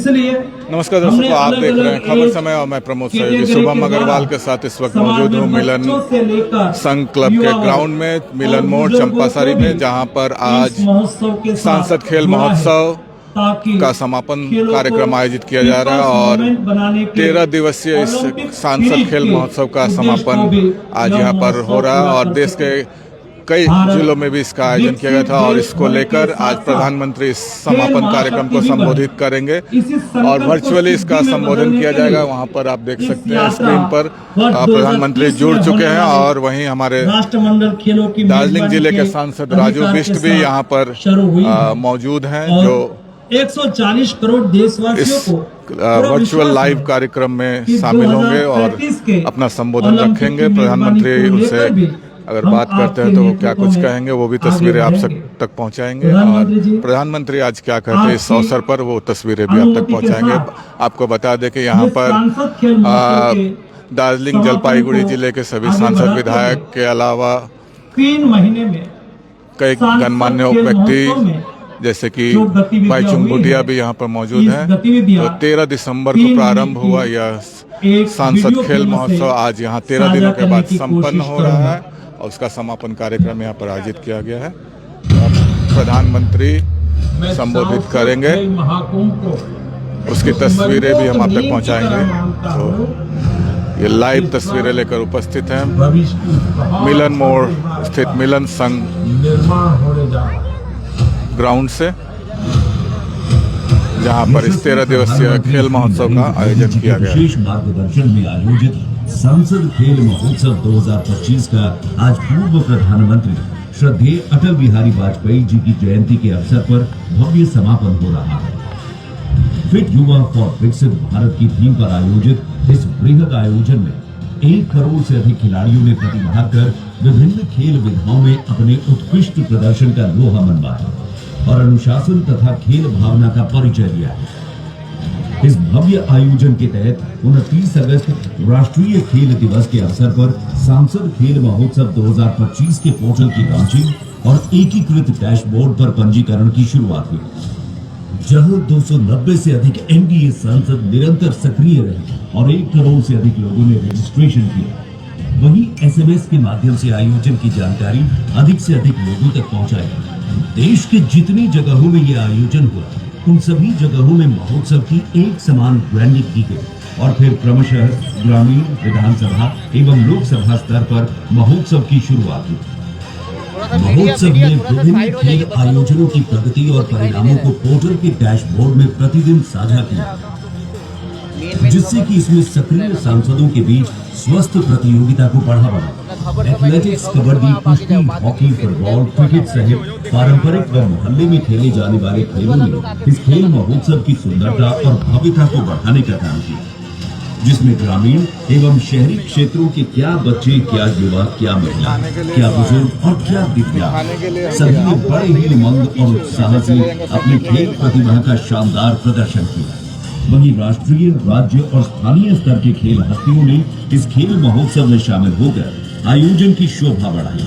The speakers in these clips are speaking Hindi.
इसलिए नमस्कार दर्शकों, आप देख रहे हैं खबर समय और मैं प्रमोद सहयोगी शुभम अग्रवाल के साथ इस वक्त मौजूद हूँ मिलन संघ क्लब के ग्राउंड में, मिलन मोड़ चंपासारी में, जहां पर आज सांसद खेल महोत्सव का समापन कार्यक्रम आयोजित किया जा रहा है और 13 दिवसीय इस सांसद खेल महोत्सव का समापन आज यहां पर हो रहा है और देश के कई जिलों में भी इसका आयोजन किया गया था और इसको लेकर आज प्रधानमंत्री इस समापन कार्यक्रम को संबोधित करेंगे और वर्चुअली इसका संबोधन किया जाएगा। वहां पर आप देख सकते हैं स्क्रीन पर प्रधानमंत्री जुड़ चुके हैं और वहीं हमारे दार्जिलिंग जिले के सांसद राजू बिष्ट भी यहां पर मौजूद हैं, जो 140 करोड़ देशवासियों को वर्चुअल लाइव कार्यक्रम में शामिल होंगे और अपना संबोधन रखेंगे। प्रधानमंत्री उनसे अगर बात करते हैं तो वो क्या कुछ कहेंगे, वो भी तस्वीरें आप तक पहुंचाएंगे और प्रधानमंत्री आज क्या कहते हैं इस अवसर पर, वो तस्वीरें भी आप तक पहुंचाएंगे। आपको बता दें कि यहाँ पर दार्जिलिंग जलपाईगुड़ी जिले के सभी सांसद विधायक के अलावा 3 महीने में कई गणमान्य व्यक्ति जैसे कि भाई चुंगुटिया भी यहाँ पर मौजूद हैं। तो 13 दिसंबर को प्रारंभ हुआ यह सांसद खेल महोत्सव आज यहाँ 13 दिनों के बाद संपन्न हो रहा है और उसका समापन कार्यक्रम यहाँ पर आयोजित किया गया है। प्रधानमंत्री संबोधित करेंगे, उसकी तस्वीरें भी हम आप तक पहुँचाएंगे। तो ये लाइव तस्वीरें लेकर उपस्थित हैं मिलन मोड़ स्थित मिलन संघ ग्राउंड से, जहां पर इस 13 दिवसीय खेल महोत्सव का आयोजन किया गया। विशेष मार्गदर्शन में आयोजित संसद खेल महोत्सव 2025 का आज पूर्व प्रधानमंत्री श्रद्धेय अटल बिहारी वाजपेयी जी की जयंती के अवसर पर भव्य समापन हो रहा है। फिट युवा फॉर विकसित भारत की थीम पर आयोजित इस बृहद आयोजन में 1 करोड़ से अधिक खिलाड़ियों ने प्रतिभाग कर विभिन्न खेल विधाओं में अपने उत्कृष्ट प्रदर्शन का लोहा मनवाया और अनुशासन तथा खेल भावना का परिचय दिया है। इस भव्य आयोजन के तहत 29 अगस्त राष्ट्रीय खेल दिवस के अवसर पर सांसद खेल महोत्सव 2025 के पोर्टल की लॉन्चिंग और एकीकृत डैशबोर्ड पर पंजीकरण की शुरुआत हुई, जहां 290 से अधिक एनडीए सांसद निरंतर सक्रिय रहे और 1 करोड़ से अधिक लोगों ने रजिस्ट्रेशन किया। वहीं एसएमएस के माध्यम से आयोजन की जानकारी अधिक से अधिक लोगों तक पहुंचाई। देश के जितनी जगहों में यह आयोजन हुआ, उन सभी जगहों में महोत्सव की एक समान ब्रांडिंग की गई और फिर क्रमशः ग्रामीण, विधानसभा एवं लोकसभा स्तर पर महोत्सव की शुरुआत हुई। महोत्सव में विभिन्न खेल आयोजनों की प्रगति और परिणामों को पोर्टल के डैशबोर्ड में प्रतिदिन साझा किया, जिससे कि इसमें सक्रिय सांसदों के बीच स्वस्थ प्रतियोगिता को बढ़ावा मिला। एथलेटिक्स, कबड्डी, कुश्ती, हॉकी, फुटबॉल, क्रिकेट सहित पारंपरिक व मोहल्ले में खेले जाने वाले खेलों ने इस खेल महोत्सव की सुंदरता और भव्यता को बढ़ाने का काम किया, जिसमें ग्रामीण एवं शहरी क्षेत्रों के क्या बच्चे, क्या युवा, क्या महिला, क्या बुजुर्ग और क्या दिव्यांग सभी ने बड़े ही उमंग और उत्साह से अपने खेल प्रतिभा का शानदार प्रदर्शन किया। वहीं राष्ट्रीय, राज्य और स्थानीय स्तर के खेल हस्तियों ने इस खेल महोत्सव में शामिल होकर आयोजन की शोभा बढ़ाई।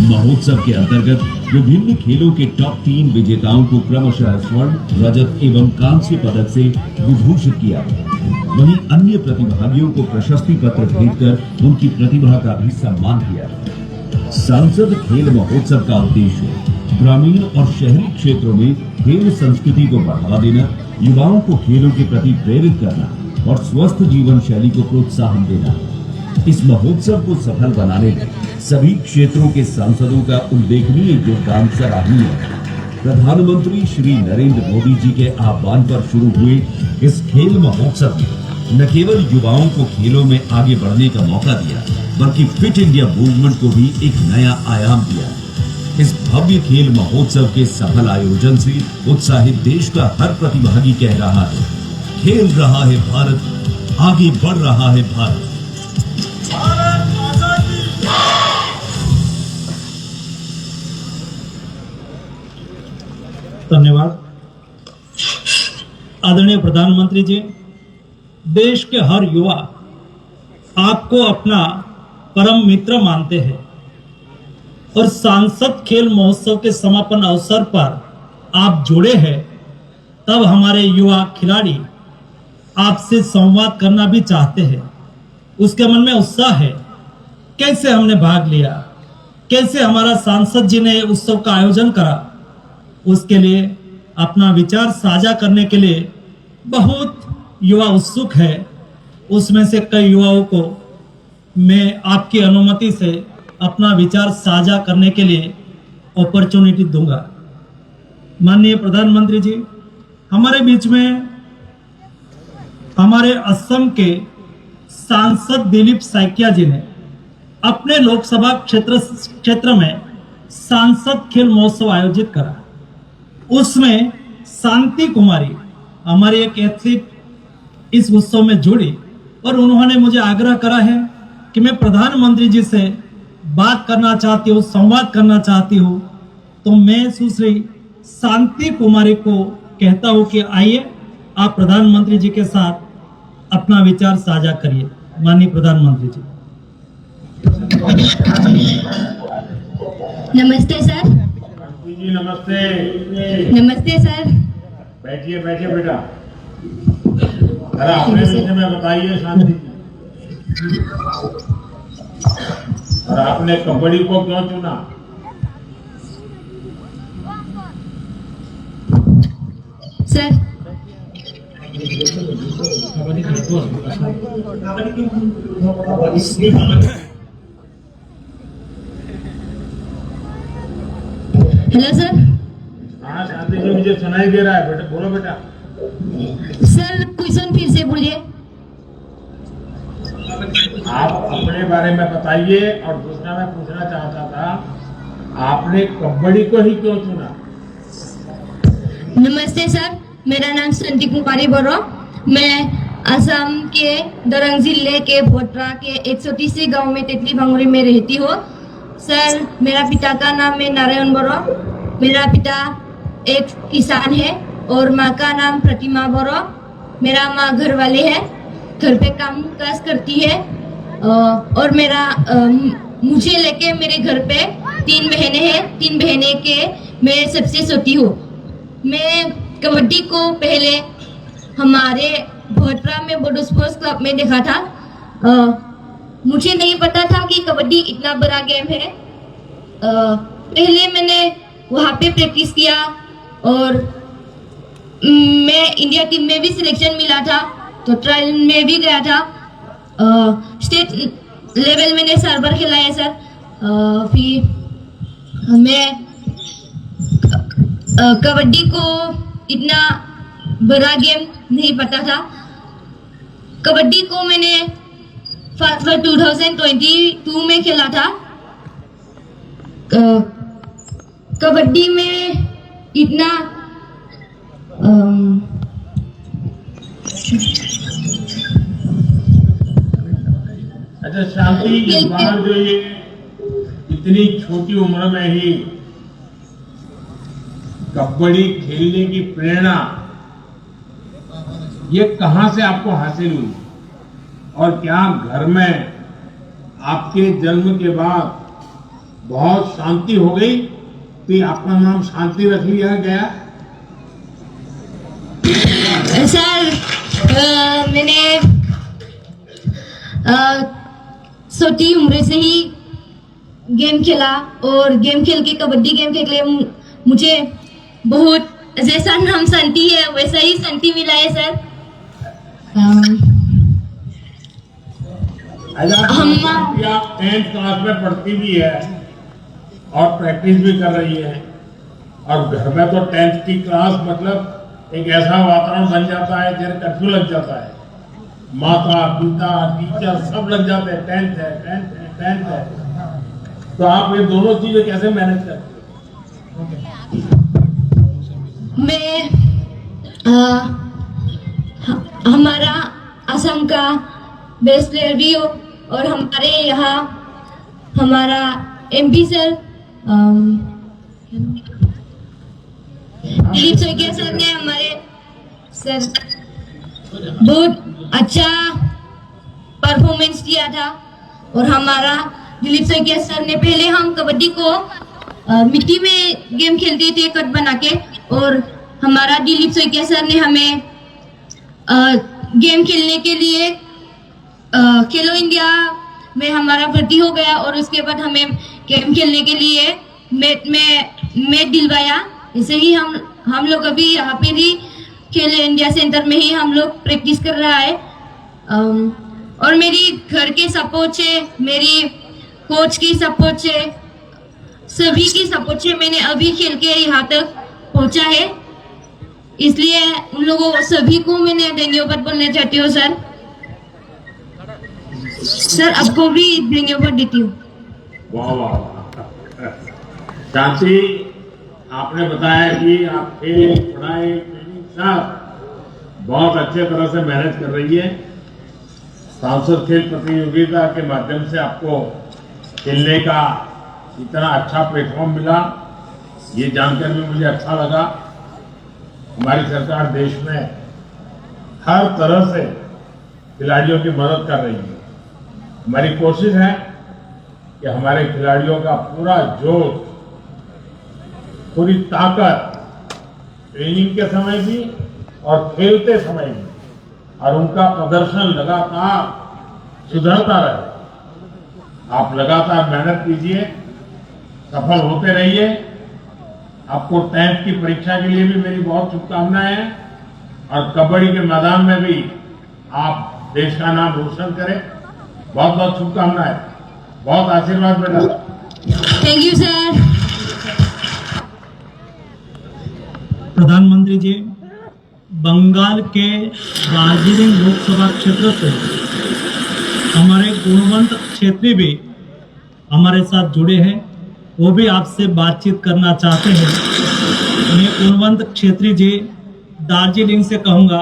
महोत्सव के अंतर्गत विभिन्न खेलों के टॉप 3 विजेताओं को क्रमशः स्वर्ण, रजत एवं कांस्य पदक से विभूषित किया। वहीं अन्य प्रतिभागियों को प्रशस्ति पत्र भेंटकर उनकी प्रतिभा का भी सम्मान किया। सांसद खेल महोत्सव का उद्देश्य ग्रामीण और शहरी क्षेत्रों में खेल संस्कृति को बढ़ावा देना, युवाओं को खेलों के प्रति प्रेरित करना और स्वस्थ जीवन शैली को प्रोत्साहन देना। इस महोत्सव को सफल बनाने में सभी क्षेत्रों के सांसदों का उल्लेखनीय योगदान सराहनीय है। प्रधानमंत्री श्री नरेंद्र मोदी जी के आह्वान पर शुरू हुए इस खेल महोत्सव में न केवल युवाओं को खेलों में आगे बढ़ने का मौका दिया, बल्कि फिट इंडिया मूवमेंट को भी एक नया आयाम दिया। इस भव्य खेल महोत्सव के सफल आयोजन से उत्साहित देश का हर प्रतिभागी कह रहा है, खेल रहा है भारत, आगे बढ़ रहा है भारत। धन्यवाद। आदरणीय प्रधानमंत्री जी, देश के हर युवा आपको अपना परम मित्र मानते हैं और सांसद खेल महोत्सव के समापन अवसर पर आप जुड़े हैं, तब हमारे युवा खिलाड़ी आपसे संवाद करना भी चाहते हैं। उसके मन में उत्साह है, कैसे हमने भाग लिया, कैसे हमारा सांसद जी ने उत्सव का आयोजन करा। उसके लिए अपना विचार साझा करने के लिए बहुत युवा उत्सुक है। उसमें से कई युवाओं को मैं आपकी अनुमति से अपना विचार साझा करने के लिए अपॉर्चुनिटी दूंगा। माननीय प्रधानमंत्री जी, हमारे बीच में हमारे असम के सांसद दिलीप सैकिया जी ने अपने लोकसभा क्षेत्र में सांसद खेल महोत्सव आयोजित करा। उसमें शांति कुमारी हमारी एक एथलीट इस उत्सव में जुड़ी और उन्होंने मुझे आग्रह करा है कि मैं प्रधानमंत्री जी से बात करना चाहती हूँ, संवाद करना चाहती हूँ। तो मैं सुश्री शांति कुमारी को कहता हूँ कि आइए आप प्रधानमंत्री जी के साथ अपना विचार साझा करिए। माननीय प्रधानमंत्री जी। नमस्ते सर। जी नमस्ते। नमस्ते सर। बैठिए बैठिए बेटा। अरे अपने विषय में बताइए शांति जी। और आपने कबड्डी को क्यों चुना? Sir hello sir. हाँ शांति जी, मुझे सुनाई दे रहा है बेटा, बोलो बेटा। सर क्वेश्चन फिर से बोलिए। आप अपने बारे में बताइए। और दूसरा मैं पूछना चाहता था, आपने कबड्डी को ही क्यों चुना? नमस्ते सर, मेरा नाम शांति कुमारी बोरो। मैं असम के दरंग जिले के भोटरा के 130 गांव में तेतली भांगुरी में रहती हूँ। सर मेरा पिता का नाम है नारायण बोरो। मेरा पिता एक किसान है और माँ का नाम प्रतिमा बोरो। मेरा माँ घर वाले है, घर पे काम काज करती है। और मेरा मुझे लेके मेरे घर पे 3 बहनें हैं। 3 बहनें के मैं सबसे छोटी हूँ। मैं कबड्डी को पहले हमारे भोटरा में बोडो स्पोर्ट्स क्लब में देखा था। मुझे नहीं पता था कि कबड्डी इतना बड़ा गेम है। पहले मैंने वहाँ पे प्रैक्टिस किया और मैं इंडिया टीम में भी सिलेक्शन मिला था, तो ट्रायल में भी गया था। स्टेट लेवल मैंने 4 बार खेला है सर। फिर मैं कबड्डी को इतना बड़ा गेम नहीं पता था। कबड्डी को मैंने फर्स्ट बार 2022 में खेला था। कबड्डी में इतना अच्छा शांति, इस बार जो ये इतनी छोटी उम्र में ही कबड्डी खेलने की प्रेरणा ये कहाँ से आपको हासिल हुई? और क्या घर में आपके जन्म के बाद बहुत शांति हो गई कि आपका नाम शांति रख लिया गया? सर मैंने छोटी उम्र से ही गेम खेला और गेम खेल के कबड्डी गेम खेल के मुझे बहुत जैसा नाम शांति है वैसा ही शांति मिला है सर। आप 10th क्लास में पढ़ती भी है और प्रैक्टिस भी कर रही है, और घर में तो 10th की क्लास मतलब एक ऐसा वातावरण बन जाता है जैसे कर्फ्यू लग जाता है। माता पिता टीचर सब लग जाते हैं, 10th है 10th है। तो आप ये दोनों चीजें कैसे मैनेज करते हो? मैं हमारा असम का बेस्ट प्लेयर भी हो और हमारे यहाँ हमारा MP sir Dilip Saikia sir ने हमारे सर बहुत अच्छा परफॉर्मेंस किया था। और हमारा दिलीप सैकिया सर ने पहले हम कबड्डी को मिट्टी में गेम खेलते थे कट बना के, और हमारा दिलीप सोइकिया सर ने हमें गेम खेलने के लिए खेलो इंडिया में हमारा भर्ती हो गया, और उसके बाद हमें गेम खेलने के लिए मैट दिलवाया। ऐसे ही हम लोग अभी यहाँ पे ही खेलो इंडिया सेंटर में ही हम लोग प्रैक्टिस कर रहा है। और मेरी घर के सपोर्ट से, मेरी कोच की सपोर्ट से, सभी की सपोर्ट से मैंने अभी खेल के यहाँ तक पहुँचा है। इसलिए उन लोगों सभी को मैंने धन्यवाद बोलना चाहती हूँ सर। सर आपको भी धन्यवाद देती हूँ। वाह वाह वाह। शांति, आपने बताया कि आप खेल, पढ़ाई, ट्रेनिंग सब बहुत अच्छे तरह से मैनेज कर रही है। सांसद खेल प्रतियोगिता के माध्यम से आपको खेलने का इतना अच्छा प्लेटफॉर्म मिला, ये जानकर भी मुझे अच्छा लगा। हमारी सरकार देश में हर तरह से खिलाड़ियों की मदद कर रही है। हमारी कोशिश है कि हमारे खिलाड़ियों का पूरा जोश, पूरी ताकत ट्रेनिंग के समय भी और खेलते समय भी, और उनका प्रदर्शन लगातार सुधरता रहे। आप लगातार मेहनत कीजिए, सफल होते रहिए। आपको 10th की परीक्षा के लिए भी मेरी बहुत शुभकामनाएं हैं, और कबड्डी के मैदान में भी आप देश का नाम रोशन करें। बहुत बहुत शुभकामनाएं, बहुत आशीर्वाद बेटा। Thank you sir. प्रधानमंत्री जी, बंगाल के दार्जिलिंग लोकसभा क्षेत्र से हमारे गुणवंत क्षेत्री भी हमारे साथ जुड़े हैं। वो भी आपसे बातचीत करना चाहते हैं। मैं गुणवंत क्षेत्री जी दार्जिलिंग से कहूँगा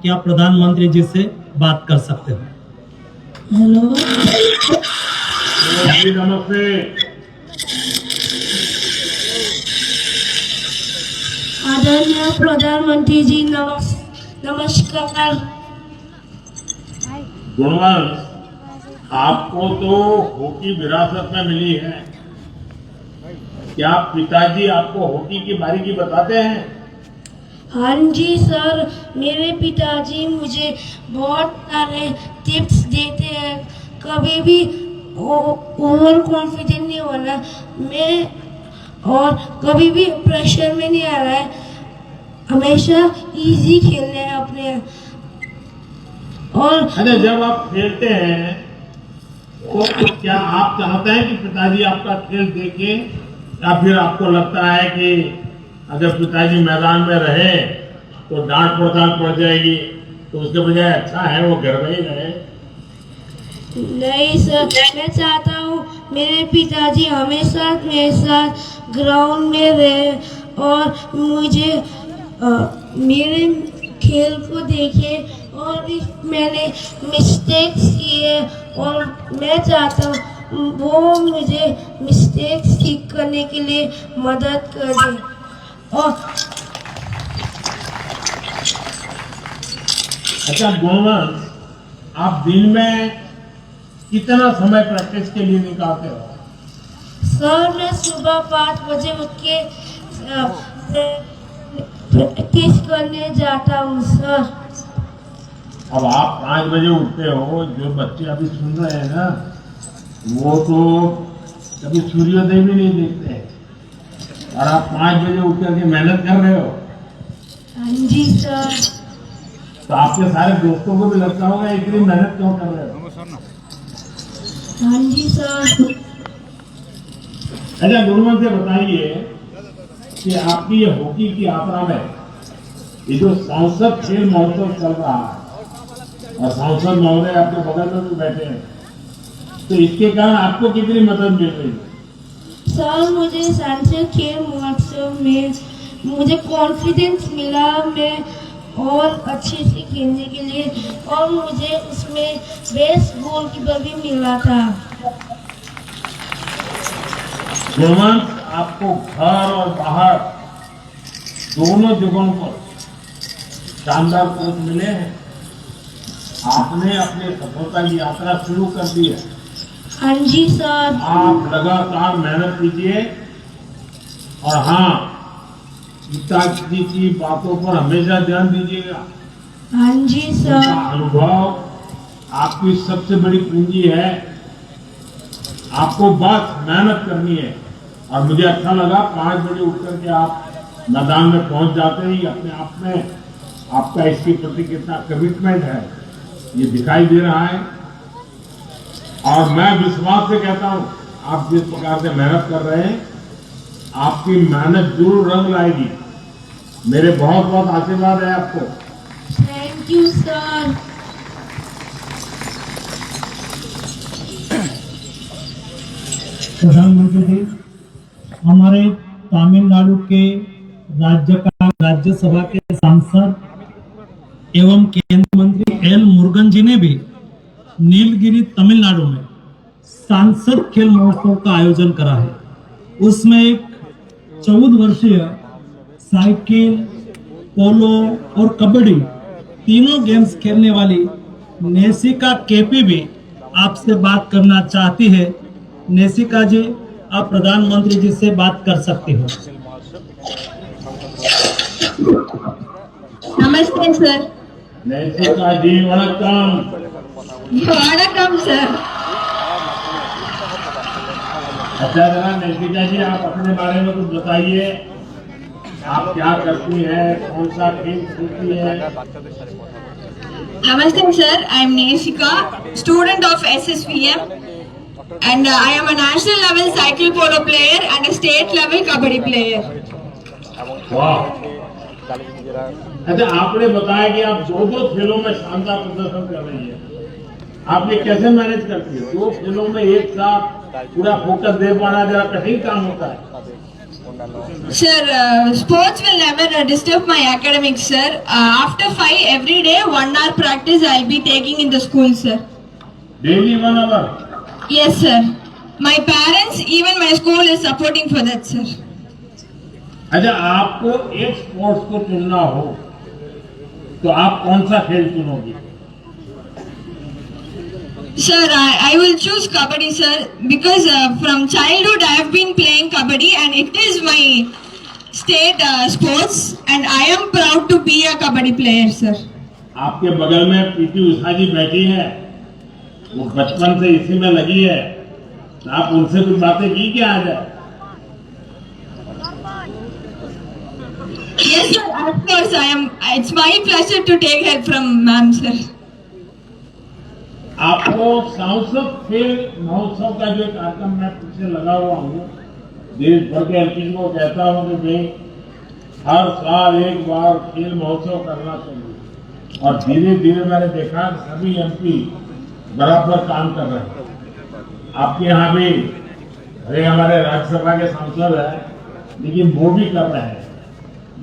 कि आप प्रधानमंत्री जी से बात कर सकते हैं। हेलो नमस्ते। आदरणीय प्रधानमंत्री जी, नमस्कार। गुणवंत, आपको तो हॉकी विरासत में मिली है। क्या पिताजी आपको हॉकी की बारीकी बताते हैं? हाँ जी सर, मेरे पिताजी मुझे बहुत सारे टिप्स देते हैं। कभी भी ओवर कॉन्फिडेंट नहीं होना मैं, और कभी भी प्रेशर में नहीं आना है। हमेशा इजी खेलना है अपने। और अच्छा, जब आप खेलते हैं तो क्या आप चाहते हैं कि पिताजी आपका खेल देखें, या फिर आपको लगता है कि अगर पिताजी मैदान में रहे तो डांट पड़ताल पड़ जाएगी, तो उसके बजाय अच्छा है वो घर में ही रहे? नहीं सर, मैं चाहता हूँ मेरे पिताजी हमेशा मेरे साथ ग्राउंड में रहे, और मुझे मेरे खेल को देखे, और if मैंने मिस्टेक्स किए, और मैं चाहता हूँ वो मुझे मिस्टेक्स ठीक करने के लिए मदद करे। और अच्छा गुणवंत, आप दिन में कितना समय प्रैक्टिस के लिए निकालते हो? सर, मैं सुबह 5 बजे उठ के प्रैक्टिस करने जाता हूँ सर। अब आप 5 बजे उठते हो, जो बच्चे अभी सुन रहे हैं ना, वो तो कभी सूर्योदय भी नहीं देखते हैं, और आप 5 बजे उठ करके मेहनत कर रहे हो। हाँ जी सर। तो आपके सारे दोस्तों को भी लगता होगा इतनी मेहनत क्यों कर रहे हो? हाँ जी सर। अच्छा गुणवंत से बताइए कि आपकी ये हॉकी की यात्रा में ये जो सांसद खेल महोत्सव चल रहा है, और सांसद महोदय आपके बगल में भी बैठे हैं, तो इसके कारण आपको कितनी मदद मिल रही है? सर, मुझे सांसद खेल महोत्सव में मुझे कॉन्फिडेंस मिला, मैं और अच्छे से खेलने के लिए, और मुझे उसमें बेस्ट गोलकीपर भी मिला था। गुणवंत, आपको घर और बाहर दोनों जगहों पर शानदार कोच मिले हैं। आपने अपनी सफलता की यात्रा शुरू कर दी है। हाँ जी सर। आप लगातार मेहनत कीजिए, और हाँ, पिताजी की बातों पर हमेशा ध्यान दीजिएगा। हाँ जी उनका सर। अनुभव आपकी सबसे बड़ी पूंजी है। आपको बस मेहनत करनी है। और मुझे अच्छा लगा 5 बजे उठ करके आप मैदान में पहुंच जाते ही अपने आप में आपका इसके प्रति कितना कमिटमेंट है ये दिखाई दे रहा है। और मैं विश्वास से कहता हूं, आप जिस प्रकार से मेहनत कर रहे हैं, आपकी मेहनत जरूर रंग लाएगी। मेरे बहुत बहुत आशीर्वाद है आपको। Thank you sir. प्रधानमंत्री जी, हमारे तमिलनाडु के राज्यसभा के सांसद एवं केंद्रीय मंत्री एल मुरुगन जी ने भी नीलगिरी तमिलनाडु में सांसद खेल महोत्सव का आयोजन करा है। उसमें एक 14 वर्षीय साइकिल, पोलो और कबड्डी तीनों गेम्स खेलने वाली नेसिका केपी भी आपसे बात करना चाहती है। नेसिका जी, आप प्रधानमंत्री जी से बात कर सकती हो। नमस्ते सर। नेसिका जी वणक्कम। वणक्कम सर। अच्छा जरा नेसिका जी, आप अपने बारे में कुछ बताइए। आप क्या करती हैं, कौन सा खेल खेलती है? Namaste sir, I am Neshika, student of SSVM, and I am a national level cycle polo player and a state level kabaddi player. वाह। अच्छा, आपने बताया कि आप 2 खेलों में शानदार प्रदर्शन कर रही है। आप ये कैसे मैनेज करती है? 2 खेलों में एक साथ पूरा फोकस दे पाना जरा कठिन काम होता है। Sir, sports will never disturb my academics, sir. After 5 every day, 1 hour practice I'll be taking in the school, sir. Daily 1 hour? Yes, sir. My parents, even my school is supporting for that, sir. अच्छा, आपको एक स्पोर्ट्स को चुनना हो तो आप कौन सा खेल चुनोगी? Sir, I will choose kabaddi, sir, because from childhood I have been playing kabaddi and it is my state sports and I am proud to be a kabaddi player, sir. आपके बगल में पीटी उषा जी बैठी है, वो बचपन से इसी में लगी है। आप उनसे कुछ बातें की क्या आज? Yes, sir, of course I am. It's my pleasure to take help from ma'am, sir. आपको सांसद खेल महोत्सव का जो कार्यक्रम मैं पीछे लगा हुआ हूँ, देश भर के एमपी को कहता हूँ कि भाई हर साल एक बार खेल महोत्सव करना चाहिए। और धीरे धीरे मैंने देखा सभी एमपी बराबर काम कर रहे हैं। आपके यहाँ भी अरे हमारे राज्यसभा के सांसद है, लेकिन वो भी कर रहे हैं।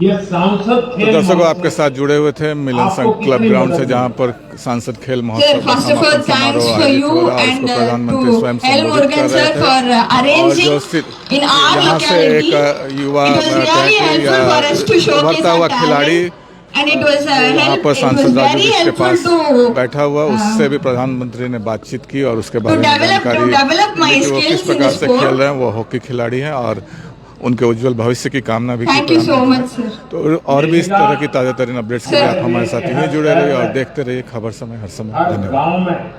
ये सांसद खेल दर्शकों आपके साथ जुड़े हुए थे मिलन संघ क्लब ग्राउंड से, जहाँ पर सांसद खेल महोत्सव का समापन समारोह आयोजित हो रहा है। उसको प्रधानमंत्री स्वयं संबोधित कर रहे थे। और जो यहाँ से एक युवा उभरता हुआ खिलाड़ी यहाँ पर सांसद राजू बिष्ट के पास बैठा हुआ, उससे भी प्रधानमंत्री ने बातचीत की और उसके बारे में जानकारी दी कि वो किस प्रकार से खेल रहे हैं। वो हॉकी खिलाड़ी हैं और उनके उज्जवल भविष्य की कामना भी की। तो और भी इस तरह की ताजा तरीन अपडेट्स के लिए आप हमारे साथ यहीं जुड़े रहिए और देखते रहिए खबर समय हर समय। धन्यवाद।